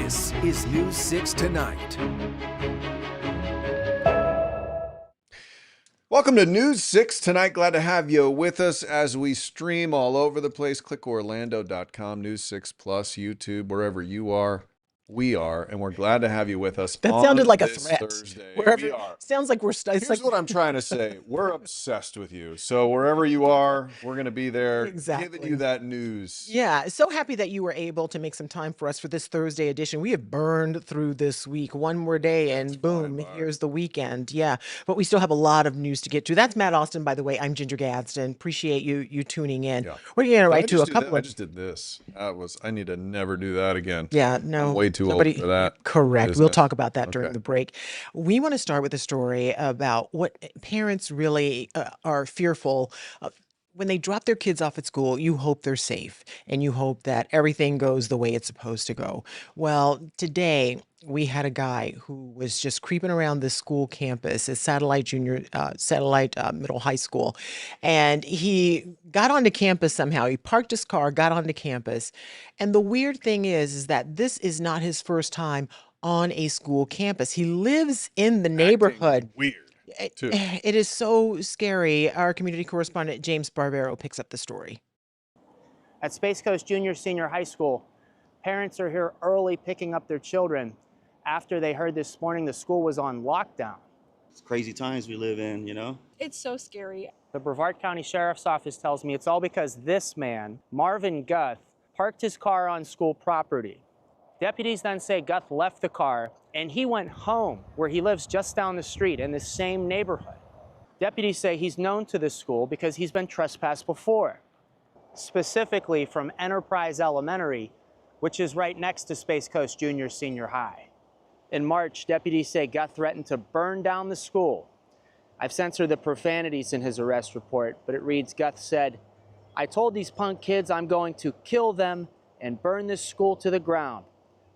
This is News 6 Tonight. Welcome to News 6 Tonight. Glad to have you with us as we stream all over the place. Click Orlando.com, News 6 Plus, YouTube, wherever you are. We are, and we're glad to have you with us. That on sounded like a this threat. Thursday. Wherever We are. sounds like we're. It's Here's like what I'm trying to say. We're obsessed with you. So wherever you are, we're going to be there giving Exactly. you that news. Yeah, so happy that you were able to make some time for us for this Thursday edition. We have burned through this week. One more day and boom, here's the weekend. Yeah, but we still have a lot of news to get to. That's Matt Austin, by the way. I'm Ginger Gadsden. Appreciate you tuning in. Yeah. We're going to Did I write to just a do couple that? I of. just did this. I need to never do that again. Yeah, no. I'm way too nobody- old for that. Correct. We'll business. talk about that during Okay. the break. We want to start with a story about what parents really are fearful of. When they drop their kids off at school, you hope they're safe and you hope that everything goes the way it's supposed to go. Well, today we had a guy who was just creeping around this school campus at Satellite Middle High School, and he got onto campus somehow. He parked his car, got onto campus, and the weird thing is that this is not his first time on a school campus. He lives in the neighborhood. Acting weird. Too. It is so scary. Our community correspondent James Barbero picks up the story. At Space Coast Junior Senior High School, parents are here early picking up their children after they heard this morning the school was on lockdown. It's crazy times we live in, you know? It's so scary. The Brevard County Sheriff's Office tells me it's all because this man, Marvin Guth, parked his car on school property. Deputies then say Guth left the car and he went home, where he lives just down the street in the same neighborhood. Deputies say he's known to this school because he's been trespassed before, specifically from Enterprise Elementary, which is right next to Space Coast Junior Senior High. In March, deputies say Guth threatened to burn down the school. I've censored the profanities in his arrest report, but it reads, Guth said, "I told these punk kids I'm going to kill them and burn this school to the ground.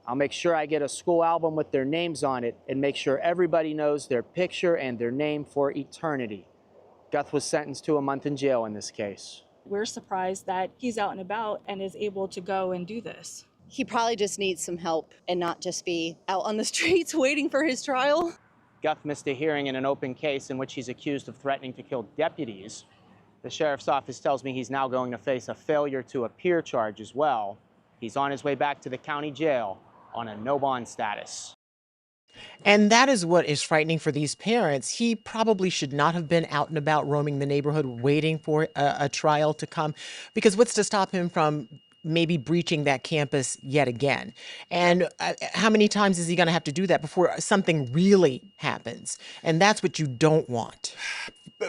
I'll make sure I get a school album with their names on it and make sure everybody knows their picture and their name for eternity." Guth was sentenced to a month in jail in this case. We're surprised that he's out and about and is able to go and do this. He probably just needs some help and not just be out on the streets waiting for his trial. Guth missed a hearing in an open case in which he's accused of threatening to kill deputies. The sheriff's office tells me he's now going to face a failure to appear charge as well. He's on his way back to the county jail on a no bond status. And that is what is frightening for these parents. He probably should not have been out and about roaming the neighborhood waiting for a trial to come, because what's to stop him from maybe breaching that campus yet again? And how many times is he going to have to do that before something really happens? And that's what you don't want.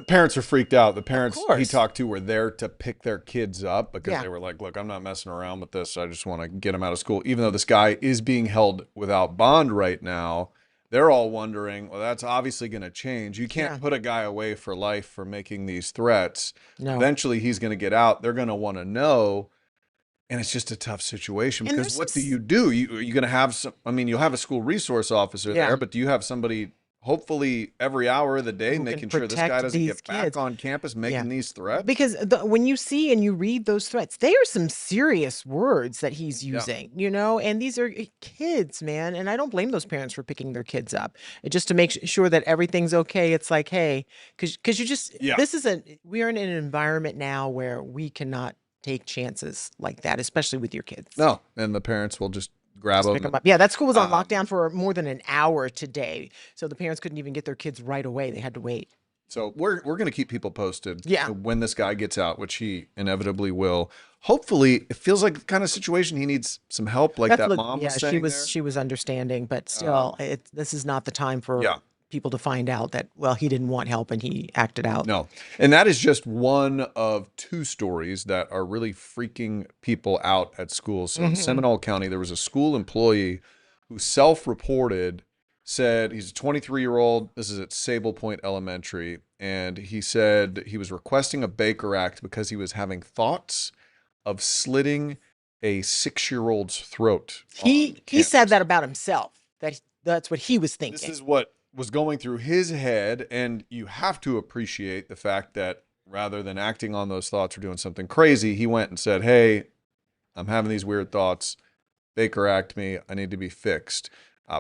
Parents are freaked out. The parents course. he talked to were there to pick their kids up because Yeah. they were like, look, I'm not messing around with this. I just want to get them out of school. Even though this guy is being held without bond right now, they're all wondering, well, that's obviously going to change. You can't Yeah. put a guy away for life for making these threats. No. Eventually, he's going to get out. They're going to want to know. And it's just a tough situation And because there's what some do you do? You're going to have some, I mean, you'll have a school resource officer Yeah. there, but do you have somebody hopefully every hour of the day Who can making sure this guy protect doesn't these get back kids. on campus making these threats? Because when you see and you read those threats, they are some serious words that he's using, you know, and these are kids, man. And I don't blame those parents for picking their kids up. Just to make sure that everything's okay. It's like, hey, because you just, Yeah. we are in an environment now where we cannot take chances like that, especially with your kids. No, and the parents will just grab Pick them. 'em up. Yeah, that school was on lockdown for more than an hour today. So the parents couldn't even get their kids right away. They had to wait. So we're going to keep people posted. Yeah. When this guy gets out, which he inevitably will. Hopefully, it feels like the kind of situation he needs some help, like that mom was saying there. she was understanding, but still, this is not the time for Yeah. people to find out that, well, he didn't want help and he acted out. No. And that is just one of two stories that are really freaking people out at schools. So in Seminole County, there was a school employee who self-reported, said he's a 23-year-old. This is at Sable Point Elementary. And he said he was requesting a Baker Act because he was having thoughts of slitting a 6-year-old's throat. He said that about himself, that's what he was thinking. This is what was going through his head, and you have to appreciate the fact that rather than acting on those thoughts or doing something crazy, he went and said, hey, I'm having these weird thoughts. Baker Act me. I need to be fixed.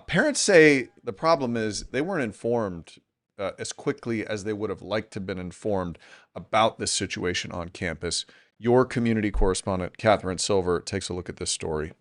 Parents say the problem is they weren't informed as quickly as they would have liked to have been informed about this situation on campus. Your community correspondent, Catherine Silver, takes a look at this story.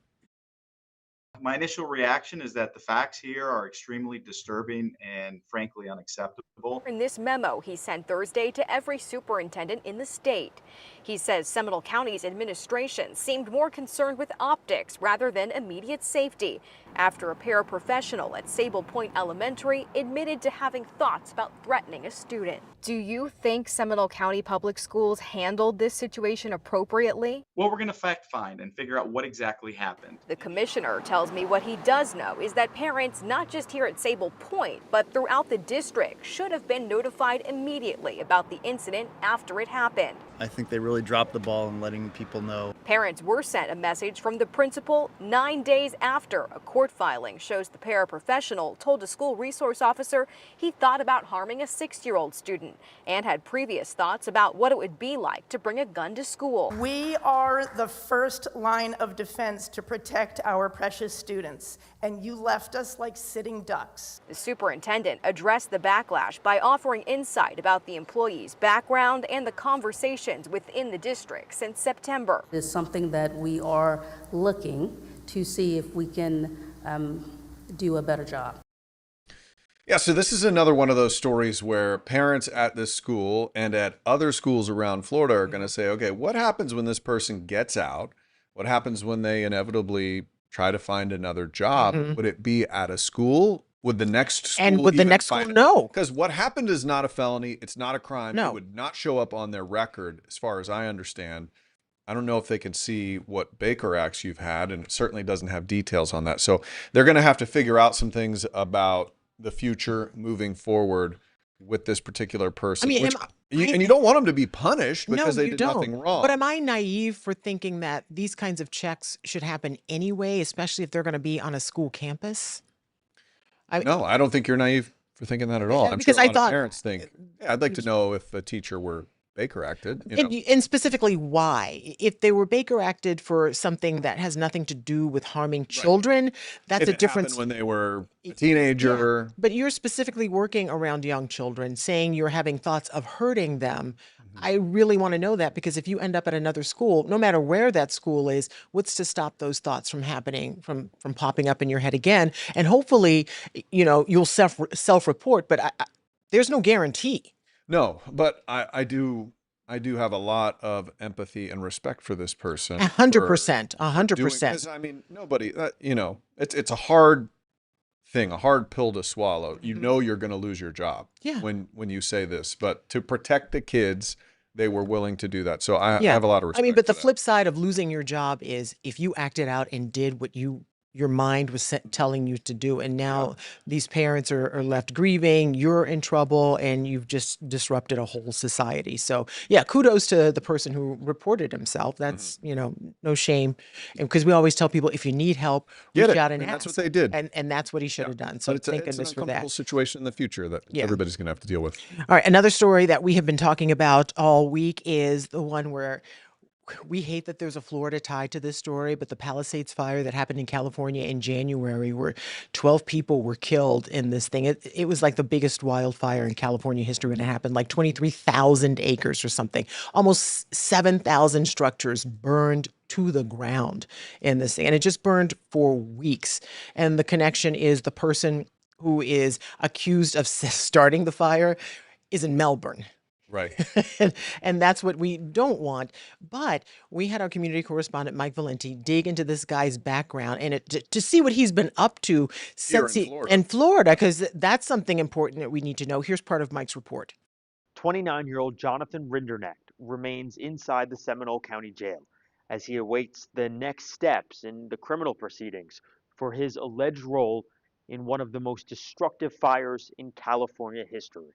My initial reaction is that the facts here are extremely disturbing and frankly unacceptable. In this memo he sent Thursday to every superintendent in the state, he says Seminole County's administration seemed more concerned with optics rather than immediate safety after a paraprofessional at Sable Point Elementary admitted to having thoughts about threatening a student. Do you think Seminole County Public Schools handled this situation appropriately? Well, we're going to fact find and figure out what exactly happened. The commissioner tells me what he does know is that parents, not just here at Sable Point, but throughout the district, should have been notified immediately about the incident after it happened. I think they really dropped the ball in letting people know. Parents were sent a message from the principal 9 days after. A court filing shows the paraprofessional told a school resource officer he thought about harming a 6-year-old student and had previous thoughts about what it would be like to bring a gun to school. We are the first line of defense to protect our precious students, and you left us like sitting ducks. The superintendent addressed the backlash by offering insight about the employee's background and the conversations within the district since September. It's something that we are looking to see if we can do a better job. Yeah, so this is another one of those stories where parents at this school and at other schools around Florida are going to say, okay, what happens when this person gets out? What happens when they inevitably try to find another job? Would it be at a school? Would the next school And would the even next school find it? know? Because what happened is not a felony. It's not a crime. No. It would not show up on their record, as far as I understand. I don't know if they can see what Baker Acts you've had, and it certainly doesn't have details on that. So they're going to have to figure out some things about the future moving forward with this particular person. I mean, And you don't want them to be punished because No, they you did don't. nothing wrong. But am I naive for thinking that these kinds of checks should happen anyway, especially if they're going to be on a school campus? No, I don't think you're naive for thinking that at all. I'm Because sure a I lot of thought- parents think, yeah, I'd like to know if a teacher were Baker acted. You know? And specifically why? If they were Baker acted for something that has nothing to do with harming children, that's If a it different. happened when they were a teenager. But you're specifically working around young children, saying you're having thoughts of hurting them. I really want to know that, because if you end up at another school, no matter where that school is, what's to stop those thoughts from happening, from popping up in your head again? And hopefully, you'll self-report, but there's no guarantee. No, but I do have a lot of empathy and respect for this person. 100%, 100%. Because I mean, nobody, it's a hard thing, a hard pill to swallow. You know you're going to lose your job Yeah. when you say this, but to protect the kids, they were willing to do that. So I have a lot of respect. I mean, but the for that. flip side of losing your job is if you acted out and did what your mind was telling you to do, and now these parents are left grieving, you're in trouble, and you've just disrupted a whole society. So yeah, kudos to the person who reported himself. That's, no shame. And because we always tell people, if you need help, Get reach it. out and And ask. that's what they did. And that's what he should have done. So But it's thank it's an goodness for uncomfortable that. situation in the future that Yeah. everybody's going to have to deal with. All right, another story that we have been talking about all week is the one where we hate that there's a Florida tie to this story, but the Palisades fire that happened in California in January, where 12 people were killed in this thing. It was like the biggest wildfire in California history when it happened, like 23,000 acres or something. Almost 7,000 structures burned to the ground in this thing. And it just burned for weeks. And the connection is the person who is accused of starting the fire is in Melbourne. Right. and that's what we don't want. But we had our community correspondent, Mike Valenti, dig into this guy's background and to see what he's been up to since in Florida, because that's something important that we need to know. Here's part of Mike's report. 29-year-old Jonathan Rinderknecht remains inside the Seminole County Jail as he awaits the next steps in the criminal proceedings for his alleged role in one of the most destructive fires in California history.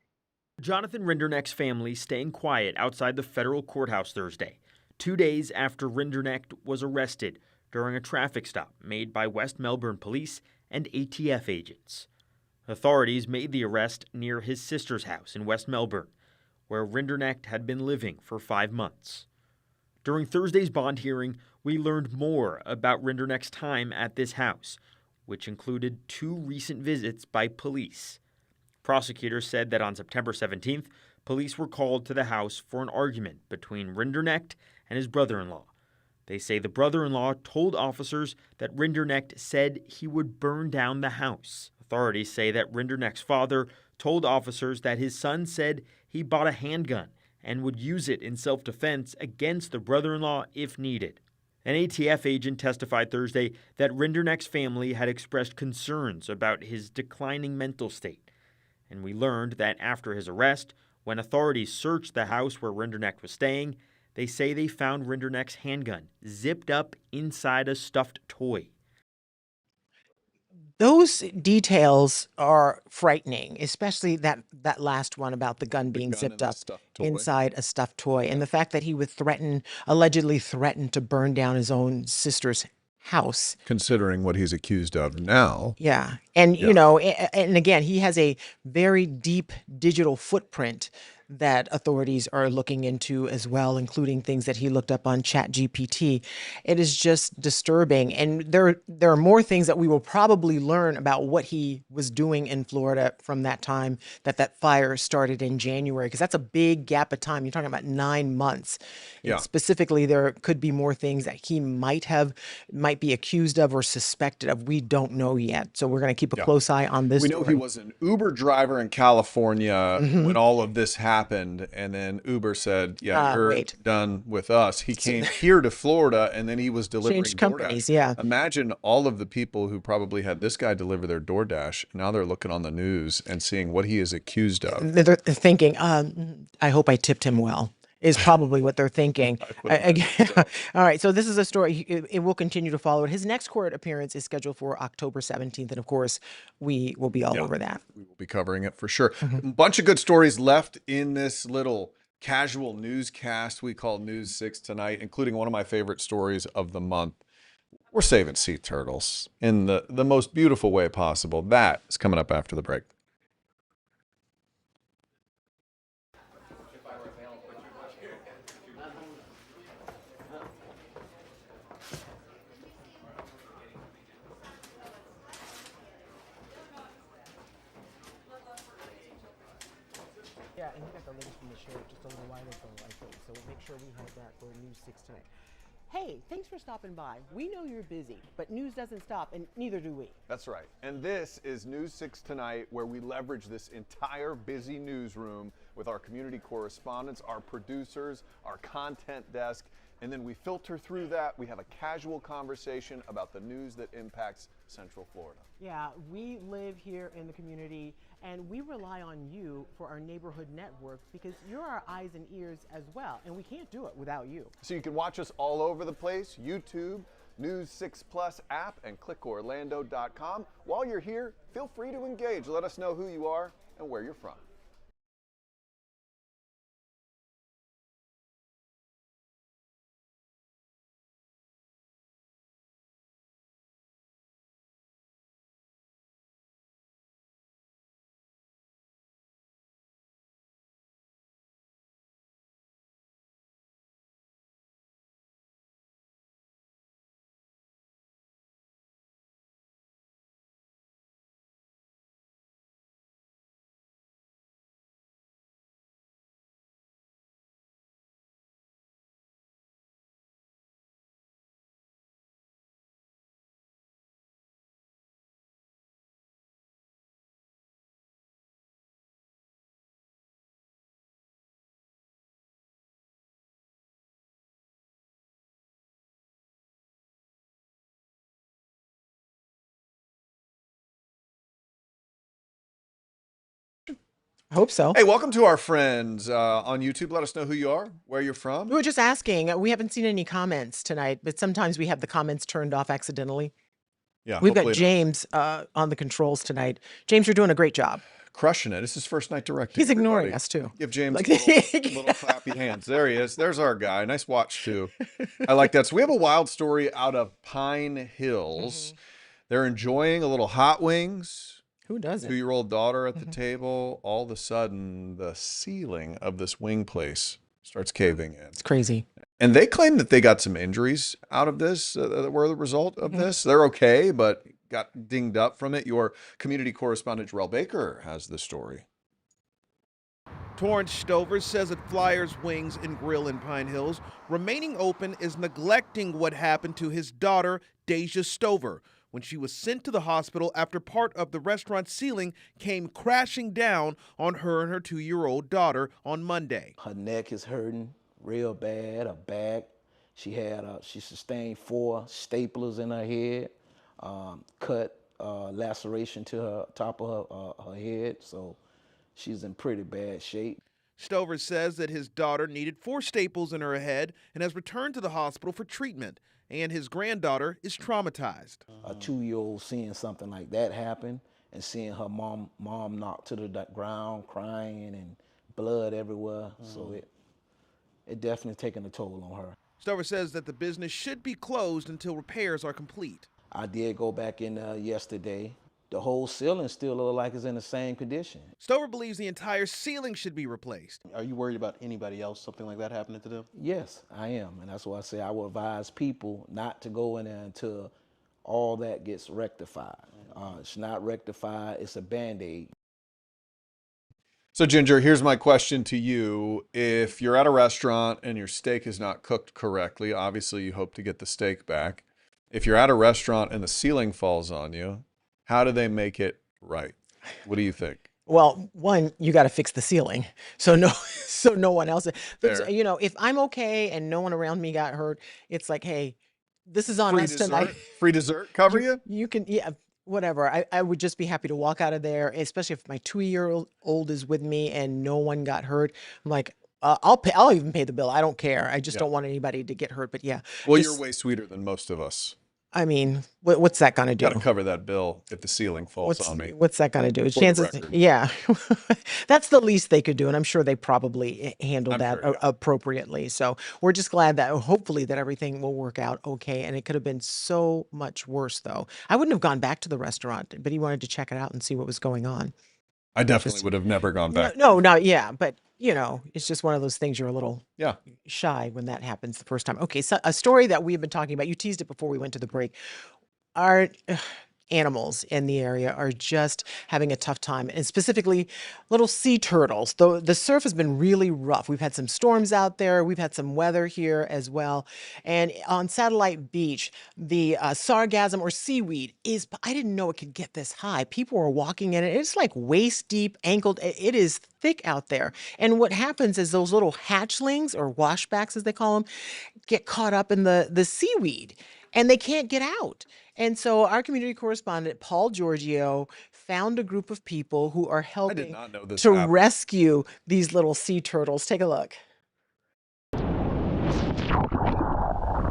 Jonathan Rinderknecht's family staying quiet outside the federal courthouse Thursday, 2 days after Rinderknecht was arrested during a traffic stop made by West Melbourne police and ATF agents. Authorities made the arrest near his sister's house in West Melbourne, where Rinderknecht had been living for 5 months. During Thursday's bond hearing, we learned more about Rinderneck's time at this house, which included 2 recent visits by police. Prosecutors said that on September 17th, police were called to the house for an argument between Rinderneck and his brother-in-law. They say the brother-in-law told officers that Rinderneck said he would burn down the house. Authorities say that Rinderneck's father told officers that his son said he bought a handgun and would use it in self-defense against the brother-in-law if needed. An ATF agent testified Thursday that Rinderneck's family had expressed concerns about his declining mental state. And we learned that after his arrest, when authorities searched the house where Rinderneck was staying, they say they found Rinderneck's handgun zipped up inside a stuffed toy. Those details are frightening, especially that last one about the gun being gun zipped and the up stuffed toy. inside a stuffed toy, and the fact that he would allegedly threaten to burn down his own sister's house. Considering what he's accused of now. Yeah. And, Yeah. you know, and again, he has a very deep digital footprint that authorities are looking into as well, including things that he looked up on ChatGPT. It is just disturbing. And there are more things that we will probably learn about what he was doing in Florida from that time that fire started in January, because that's a big gap of time. You're talking about 9 months. And Yeah. specifically, there could be more things that he might be accused of or suspected of. We don't know yet. So we're going to keep a Yeah. close eye on this We know story. he was an Uber driver in California Mhm. when all of this happened, and then Uber said, "Yeah, you're wait. done with us." He came here to Florida, and then he was delivering Changed companies, DoorDash. yeah. Imagine all of the people who probably had this guy deliver their DoorDash. Now they're looking on the news and seeing what he is accused of. They're thinking, I hope I tipped him well, is probably what they're thinking. All right, so this is a story. It will continue to follow it. His next court appearance is scheduled for October 17th, and of course, we will be all Yeah. over that. We will be covering it for sure. A bunch of good stories left in this little casual newscast we call News 6 tonight, including one of my favorite stories of the month. We're saving sea turtles in the most beautiful way possible. That is coming up after the break. Yeah, and he got the latest from the sheriff just a little while ago, I think. So we'll make sure we have that for News 6 tonight. Hey, thanks for stopping by. We know you're busy, but news doesn't stop, and neither do we. That's right. And this is News 6 Tonight, where we leverage this entire busy newsroom with our community correspondents, our producers, our content desk, and then we filter through that. We have a casual conversation about the news that impacts Central Florida. Yeah, we live here in the community, and we rely on you for our neighborhood network because you're our eyes and ears as well, and we can't do it without you. So you can watch us all over the place, YouTube, News 6 Plus app, and clickorlando.com. While you're here, feel free to engage. Let us know who you are and where you're from. I hope so. Hey, welcome to our friends on YouTube. Let us know who you are, where you're from. We were just asking. We haven't seen any comments tonight, but sometimes we have the comments turned off accidentally. Yeah, We've got hopefully not. James on the controls tonight. James, you're doing a great job. Crushing it. It's his first night directing. He's ignoring everybody. us, too. Give James Like- little clappy hands. There he is. There's our guy. Nice watch, too. I like that. So we have a wild story out of Pine Hills. They're enjoying a little hot wings. Who doesn't? 2-year-old daughter at the table. All of a sudden, the ceiling of this wing place starts caving in. It's crazy. And they claim that they got some injuries out of this that were the result of this. They're okay, but got dinged up from it. Your community correspondent, Jarrell Baker, has the story. Torrance Stover says at Flyers Wings and Grill in Pine Hills, remaining open is neglecting what happened to his daughter, Deja Stover, when she was sent to the hospital after part of the restaurant ceiling came crashing down on her and her 2-year-old daughter on Monday. Her neck is hurting real bad, her back. She sustained 4 staplers in her head, cut laceration to her top of her head, so she's in pretty bad shape. Stover says that his daughter needed 4 staples in her head and has returned to the hospital for treatment, and his granddaughter is traumatized. A 2-year-old seeing something like that happen and seeing her mom knocked to the ground crying and blood everywhere, so it definitely taken a toll on her. Stover says that the business should be closed until repairs are complete. I did go back in yesterday. The whole ceiling still looks like it's in the same condition. Stover believes the entire ceiling should be replaced. Are you worried about anybody else, something like that happening to them? Yes, I am. And that's why I say I will advise people not to go in there until all that gets rectified. It's not rectified, it's a Band-Aid. So, Ginger, here's my question to you. If you're at a restaurant and your steak is not cooked correctly, obviously you hope to get the steak back. If you're at a restaurant and the ceiling falls on you, how do they make it right? What do you think? Well, one, you got to fix the ceiling. So no one else. Fair. You know, if I'm okay and no one around me got hurt, it's like, hey, this is on Free us dessert? tonight. Free dessert cover you? You can, yeah, whatever. I would just be happy to walk out of there, especially if my 2-year-old is with me and no one got hurt. I'm like, I'll even pay the bill. I don't care. I just don't want anybody to get hurt. But yeah. Well, you're way sweeter than most of us. I mean, what's that gonna do? Got to cover that bill if the ceiling falls on me. What's that gonna do? For the Chances, record. yeah, that's the least they could do, and I'm sure they probably handled that sure, appropriately. So we're just glad that hopefully that everything will work out okay. And it could have been so much worse, though. I wouldn't have gone back to the restaurant, but he wanted to check it out and see what was going on. I definitely would have never gone back. No, yeah, but you know, it's just one of those things you're a little Yeah. shy when that happens the first time. Okay, so a story that we've been talking about, you teased it before we went to the break. Our animals in the area are just having a tough time, and specifically little sea turtles. The surf has been really rough. We've had some storms out there. We've had some weather here as well. And on Satellite Beach, the sargassum or seaweed is, I didn't know it could get this high. People are walking in it. It's like waist deep, ankle. It is thick out there. And what happens is those little hatchlings or washbacks, as they call them, get caught up in the seaweed and they can't get out. And so our community correspondent, Paul Giorgio, found a group of people who are helping not know this to happened. rescue these little sea turtles. Take a look.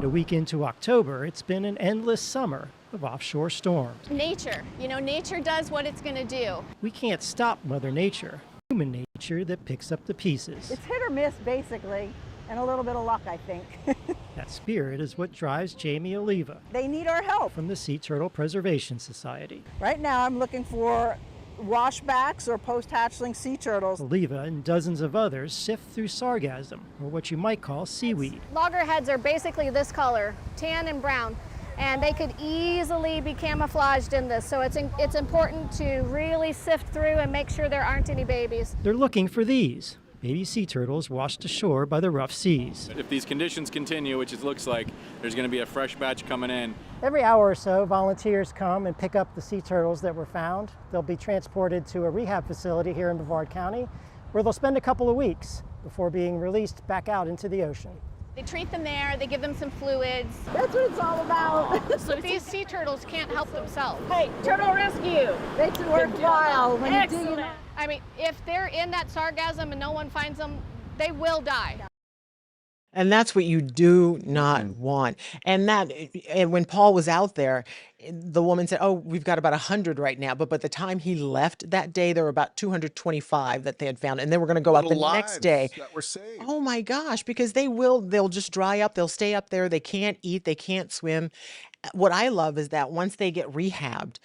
A week into October, it's been an endless summer of offshore storms. Nature, nature does what it's going to do. We can't stop Mother Nature, human nature that picks up the pieces. It's hit or miss, basically, and a little bit of luck, I think. That spirit is what drives Jamie Oliva They need our help. from the Sea Turtle Preservation Society. Right now, I'm looking for washbacks or post-hatchling sea turtles. Oliva and dozens of others sift through sargassum, or what you might call seaweed. Loggerheads are basically this color, tan and brown, and they could easily be camouflaged in this. So it's important to really sift through and make sure there aren't any babies. They're looking for these, baby sea turtles washed ashore by the rough seas. If these conditions continue, which it looks like, there's going to be a fresh batch coming in. Every hour or so, volunteers come and pick up the sea turtles that were found. They'll be transported to a rehab facility here in Brevard County, where they'll spend a couple of weeks before being released back out into the ocean. They treat them there, they give them some fluids. That's what it's all about. So these sea turtles can't help themselves. Hey, turtle rescue! Makes it worthwhile when you dig it. I mean, if they're in that sargassum and no one finds them, they will die. And that's what you do not want. And when Paul was out there, the woman said, oh, we've got about 100 right now. But by the time he left that day, there were about 225 that they had found. And they were going to go out the next day. That were saved. Oh my gosh, because they'll just dry up. They'll stay up there. They can't eat. They can't swim. What I love is that once they get rehabbed,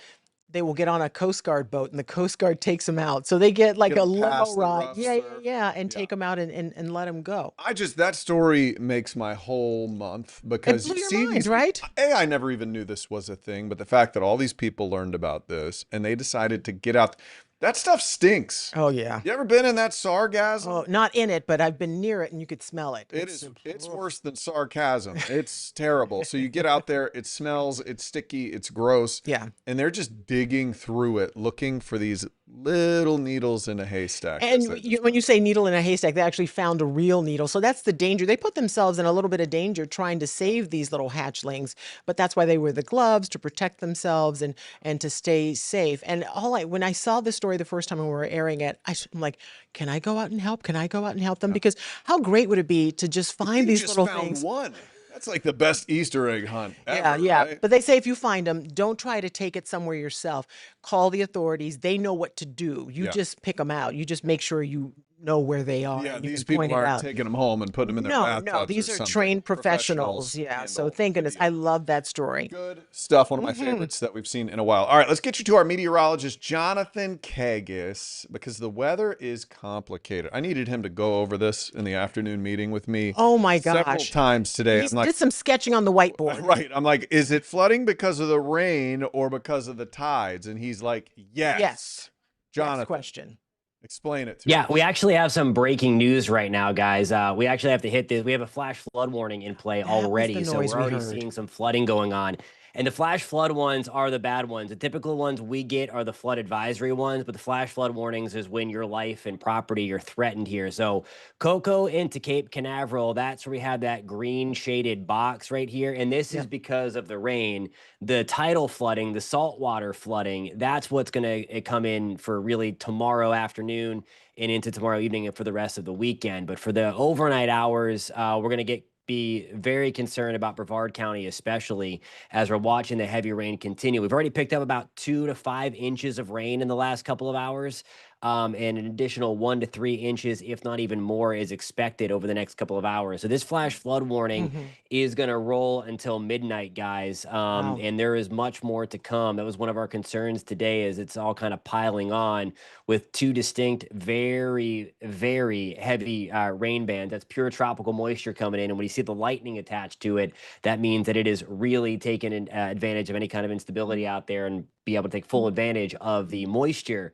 they will get on a Coast Guard boat and the Coast Guard takes them out. So they get like Get a 'em limo past the ride. rough Yeah, yeah, surf. yeah. And take them out and let them go. That story makes my whole month because blew you your see mind, these, right? I never even knew this was a thing, but the fact that all these people learned about this and they decided to get out, that stuff stinks. Oh yeah. You ever been in that sargasm? Oh, not in it, but I've been near it and you could smell it. It's worse than sarcasm. It's terrible. So you get out there, it smells, it's sticky, it's gross. Yeah. And they're just digging through it, looking for these little needles in a haystack. And when you say needle in a haystack, they actually found a real needle. So that's the danger. They put themselves in a little bit of danger trying to save these little hatchlings, but that's why they wear the gloves to protect themselves and to stay safe. And when I saw this story the first time when we were airing it, I'm like, can I go out and help? Can I go out and help them? Because how great would it be to just find these little things? One. That's like the best Easter egg hunt ever. Yeah. Right? But they say if you find them, don't try to take it somewhere yourself. Call the authorities. They know what to do. You just pick them out. You just make sure you know where they are. Yeah, and you these can point people it aren't out. taking them home and putting them in their bathtubs. No, these or are something. trained professionals. Yeah. So thank goodness. I love that story. Good stuff. One of my favorites that we've seen in a while. All right, let's get you to our meteorologist, Jonathan Kagis, because the weather is complicated. I needed him to go over this in the afternoon meeting with me. Oh my Several gosh. times today. He I'm like, did some sketching on the whiteboard. right. I'm like, is it flooding because of the rain or because of the tides? And he's like, yes. Yes. Jonathan, Next question. explain it to Yeah, us. we actually have some breaking news right now, guys. We actually have to hit this. We have a flash flood warning in play already. the So noise we're we already heard. seeing some flooding going on. And the flash flood ones are the bad ones. The typical ones we get are the flood advisory ones, but the flash flood warnings is when your life and property are threatened here. So Cocoa into Cape Canaveral, that's where we have that green shaded box right here. And this is because of the rain. The tidal flooding, the saltwater flooding, that's what's going to come in for really tomorrow afternoon and into tomorrow evening and for the rest of the weekend. But for the overnight hours, we're going to be very concerned about Brevard County, especially as we're watching the heavy rain continue. We've already picked up about 2 to 5 inches of rain in the last couple of hours. And an additional 1 to 3 inches, if not even more, is expected over the next couple of hours. So this flash flood warning is going to roll until midnight, guys. And there is much more to come. That was one of our concerns today, as it's all kind of piling on with 2 distinct, very, very heavy rain bands. That's pure tropical moisture coming in. And when you see the lightning attached to it, that means that it is really taking advantage of any kind of instability out there and be able to take full advantage of the moisture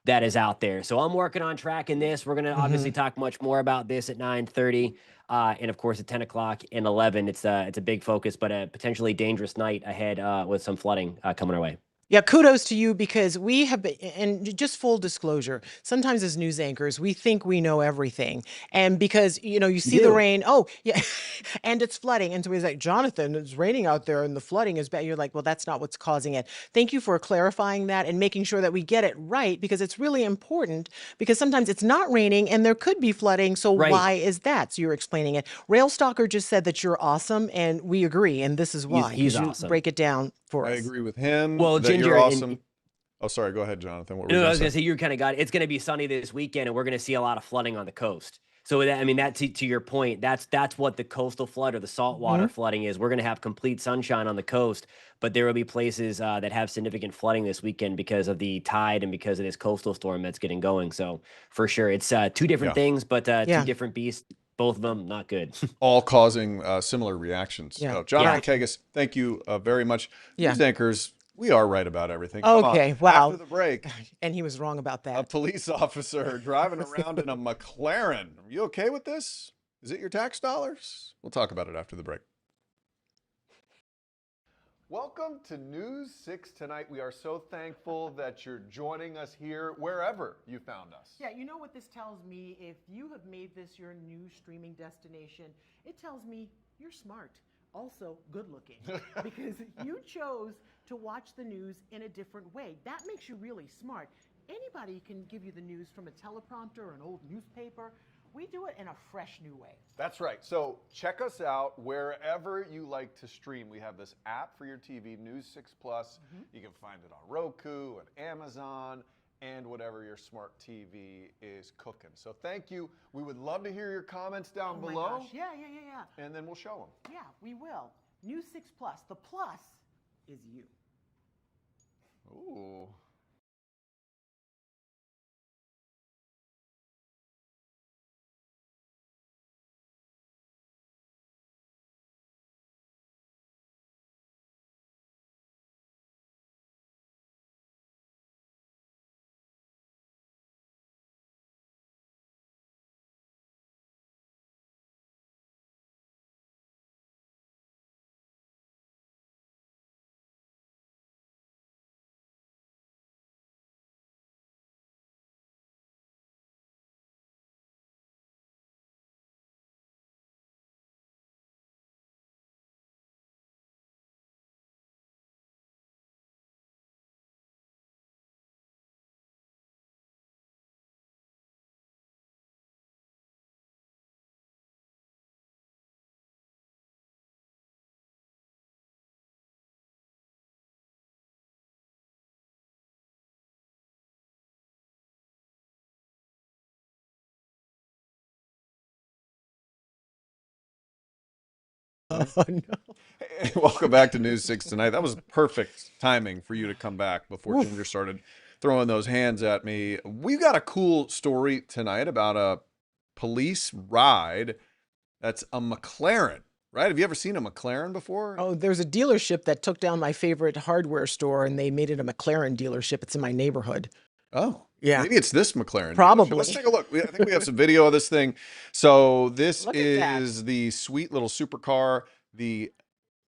that is out there. So I'm working on tracking this. We're going to obviously talk much more about this at 9:30. And of course at 10 o'clock and 11, it's a big focus, but a potentially dangerous night ahead with some flooding coming our way. Yeah, kudos to you, because we have been, and just full disclosure, sometimes as news anchors, we think we know everything. And because, you see the rain, oh, yeah, and it's flooding. And so he's like, Jonathan, it's raining out there and the flooding is bad. You're like, well, that's not what's causing it. Thank you for clarifying that and making sure that we get it right, because it's really important, because sometimes it's not raining and there could be flooding. So why is that? So you're explaining it. Rail Stalker just said that you're awesome, and we agree. And this is why. He's 'cause you awesome. break it down for us. I agree with him. Well, that Ginger, you're awesome. Oh, sorry. Go ahead, Jonathan. What were you No, I gonna was going to say? say, you kind of got it. It's going to be sunny this weekend, and we're going to see a lot of flooding on the coast. So that to your point, that's what the coastal flood or the saltwater flooding is. We're going to have complete sunshine on the coast, but there will be places that have significant flooding this weekend because of the tide and because of this coastal storm that's getting going. So for sure, it's 2 different things, but 2 different beasts. Both of them not good. All causing similar reactions. Yeah. So, Jonathan Kagis, thank you very much. Yeah. News anchors, we are right about everything. Come Okay, on. wow. After the break, And he was wrong about a that. police officer driving around in a McLaren. Are you okay with this? Is it your tax dollars? We'll talk about it after the break. Welcome to News 6 Tonight. We are so thankful that you're joining us here wherever you found us. Yeah, you know what this tells me? If you have made this your new streaming destination, it tells me you're smart. Also good looking, because you chose to watch the news in a different way. That makes you really smart. Anybody can give you the news from a teleprompter or an old newspaper. We do it in a fresh new way. That's right. So check us out wherever you like to stream. We have this app for your TV, News 6 Plus. You can find it on Roku and Amazon and whatever your smart TV is cooking. So thank you. We would love to hear your comments down Oh my below. gosh. Yeah. And then we'll show them. Yeah, we will. News 6 Plus. The plus is you. Ooh. Oh, no. Hey, welcome back to News 6 Tonight. That was perfect timing for you to come back before Oof. Ginger started throwing those hands at me. We've got a cool story tonight about a police ride that's a McLaren, right? Have you ever seen a McLaren before? Oh, there's a dealership that took down my favorite hardware store and they made it a McLaren dealership. It's in my neighborhood. Oh, Yeah. maybe it's this McLaren. Probably. Let's take a look. I think we have some video of this thing. So this Look at that. is the sweet little supercar the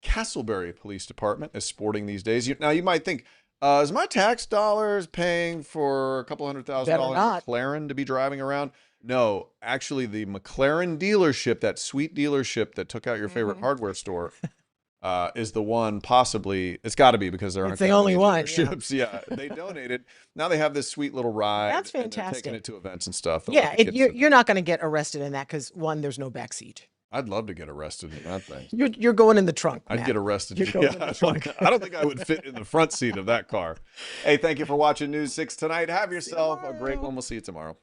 Castleberry Police Department is sporting these days. Now you might think, is my tax dollars paying for a couple $100,000 McLaren to be driving around? No, actually, the McLaren dealership, that sweet dealership that took out your favorite hardware store, is the one possibly. It's got to be because there aren't It's the that only many one, yeah. dealerships. Yeah, they donated. Now they have this sweet little ride. That's and they're fantastic. taking it to events and stuff. Yeah, you're not going to get arrested in that because one, there's no backseat. I'd love to get arrested in that thing. You're going in the trunk. I'd Matt. get arrested. You're going in the Yeah, trunk. I don't think I would fit in the front seat of that car. Hey, thank you for watching News 6 Tonight. Have yourself a great one. We'll see you tomorrow.